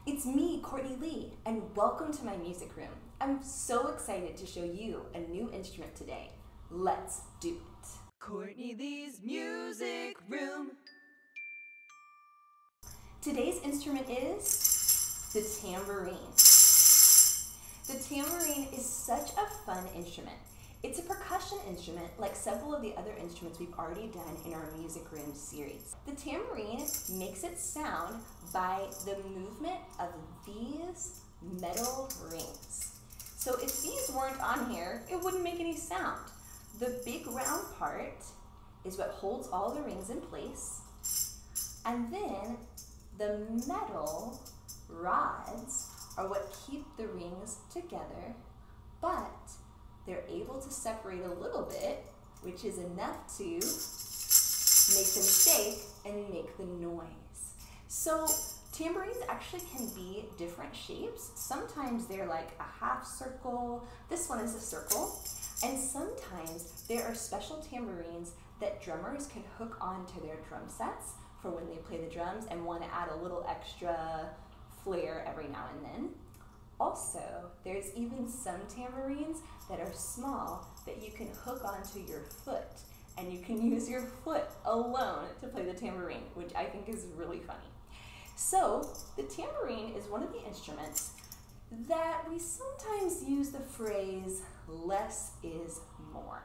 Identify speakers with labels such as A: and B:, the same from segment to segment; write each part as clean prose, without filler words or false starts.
A: It's me, Courtney Lee, and welcome to my music room. I'm so excited to show you a new instrument today. Let's do it.
B: Courtney Lee's Music Room.
A: Today's instrument is the tambourine. The tambourine is such a fun instrument. It's a percussion instrument like several of the other instruments we've already done in our music room series. The tambourine makes its sound by the movement of these metal rings. So if these weren't on here, it wouldn't make any sound. The big round part is what holds all the rings in place, and then the metal rods are what keep the rings together, but they're able to separate a little bit, which is enough to make them shake and make the noise. So tambourines actually can be different shapes. Sometimes they're like a half circle. This one is a circle. And sometimes there are special tambourines that drummers can hook onto their drum sets for when they play the drums and want to add a little extra flair every now and then. Also, there's even some tambourines that are small that you can hook onto your foot, and you can use your foot alone to play the tambourine, which I think is really funny. So, the tambourine is one of the instruments that we sometimes use the phrase, less is more.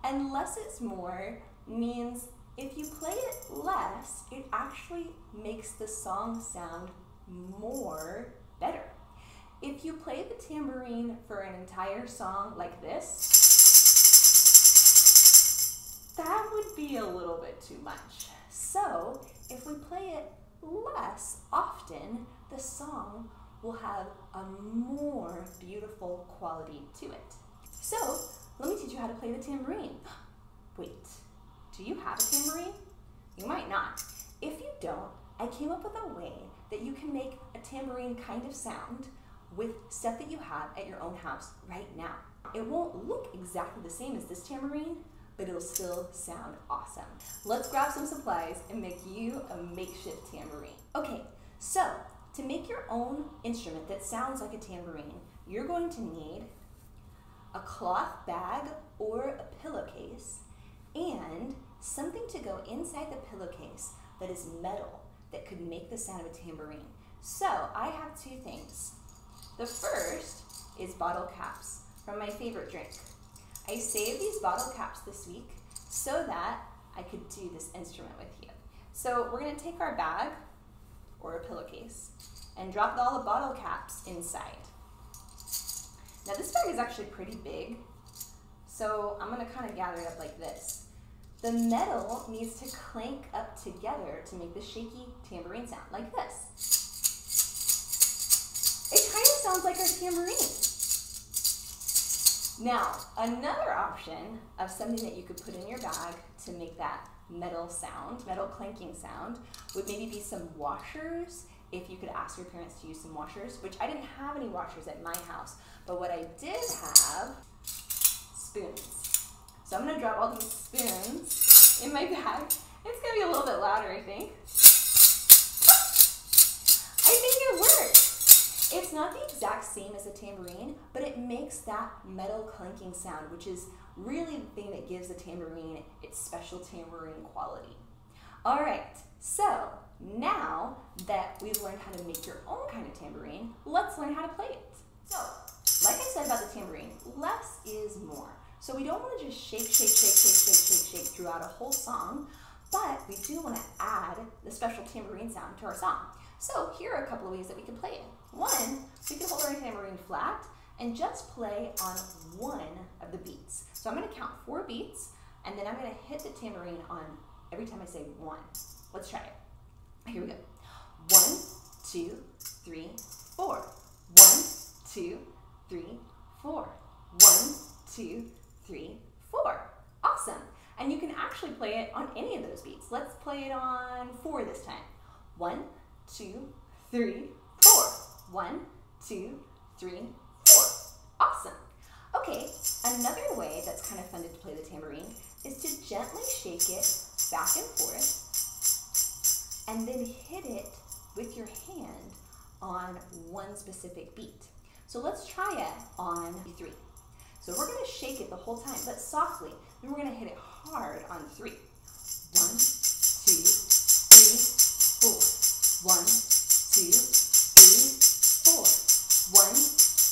A: And less is more means if you play it less, it actually makes the song sound more better. If you play the tambourine for an entire song like this, that would be a little bit too much. So if we play it less often, the song will have a more beautiful quality to it. So let me teach you how to play the tambourine. Wait, do you have a tambourine? You might not. If you don't, I came up with a way that you can make a tambourine kind of sound with stuff that you have at your own house right now. It won't look exactly the same as this tambourine, but it'll still sound awesome. Let's grab some supplies and make you a makeshift tambourine. Okay, so to make your own instrument that sounds like a tambourine, you're going to need a cloth bag or a pillowcase and something to go inside the pillowcase that is metal that could make the sound of a tambourine. So I have two things. The first is bottle caps from my favorite drink. I saved these bottle caps this week so that I could do this instrument with you. So we're going to take our bag or a pillowcase and drop all the bottle caps inside. Now this bag is actually pretty big, so I'm going to kind of gather it up like this. The metal needs to clank up together to make the shaky tambourine sound like this. It kind of sounds like our tambourine. Now, another option of something that you could put in your bag to make that metal sound, metal clanking sound, would maybe be some washers. If you could ask your parents to use some washers, which I didn't have any washers at my house, but what I did have, spoons. So I'm gonna drop all these spoons in my bag. It's gonna be a little bit louder, I think. I think it works. It's not the exact same as a tambourine, but it makes that metal clanking sound, which is really the thing that gives the tambourine its special tambourine quality. All right, so now that we've learned how to make your own kind of tambourine, let's learn how to play it. So, like I said about the tambourine, less is more. So we don't want to just shake, shake, shake, shake, shake, shake, shake throughout a whole song, but we do want to add the special tambourine sound to our song. So here are a couple of ways that we can play it. One, we can hold our tambourine flat and just play on one of the beats. So I'm going to count 4 beats, and then I'm going to hit the tambourine on every time I say 1. Let's try it. Here we go. 1, 2, 3, 4. 1, 2, 3, 4. 1, 2, 3, 4. Awesome. And you can actually play it on any of those beats. Let's play it on 4 this time. 1, 2, 3, 4. 1, 2, 3, 4. Awesome. Okay, another way that's kind of fun to play the tambourine is to gently shake it back and forth and then hit it with your hand on one specific beat. So let's try it on 3. So we're going to shake it the whole time, but softly. Then we're going to hit it hard on 3. 1, 2, 3, 4. 1, 2, 3, 4. 1,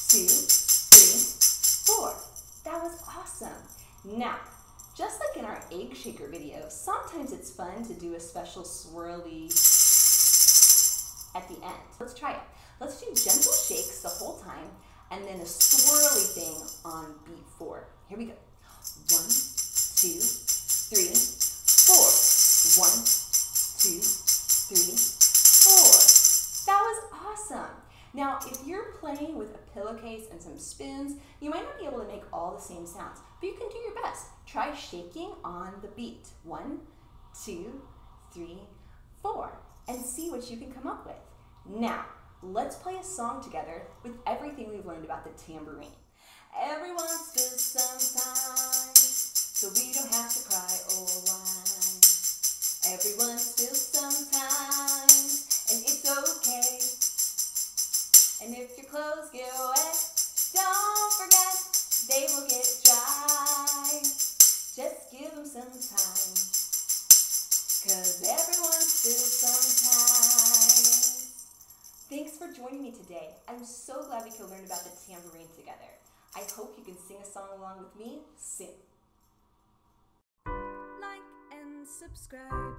A: 2, 3, 4. That was awesome. Now, just like in our egg shaker video, sometimes it's fun to do a special swirly at the end. Let's try it. Let's do gentle shakes the whole time and then a swirly thing on beat 4. Here we go. 1, 2, 3, 4. 1, 2, 3, 4. That was awesome. Now, if you're playing with a pillowcase and some spoons, you might not be able to make all the same sounds, but you can do your best. Try shaking on the beat. 1, 2, 3, 4, and see what you can come up with. Now, let's play a song together with everything we've learned about the tambourine. Everyone spills sometimes, so we don't have to cry or whine. Everyone spills sometimes, and it's okay. And if your clothes get wet, don't forget they will get dry. Just give them some time, 'cause everyone spills sometimes. Thanks for joining me today. I'm so glad we could learn about the tambourine together. I hope you can sing a song along with me soon.
B: Like and subscribe.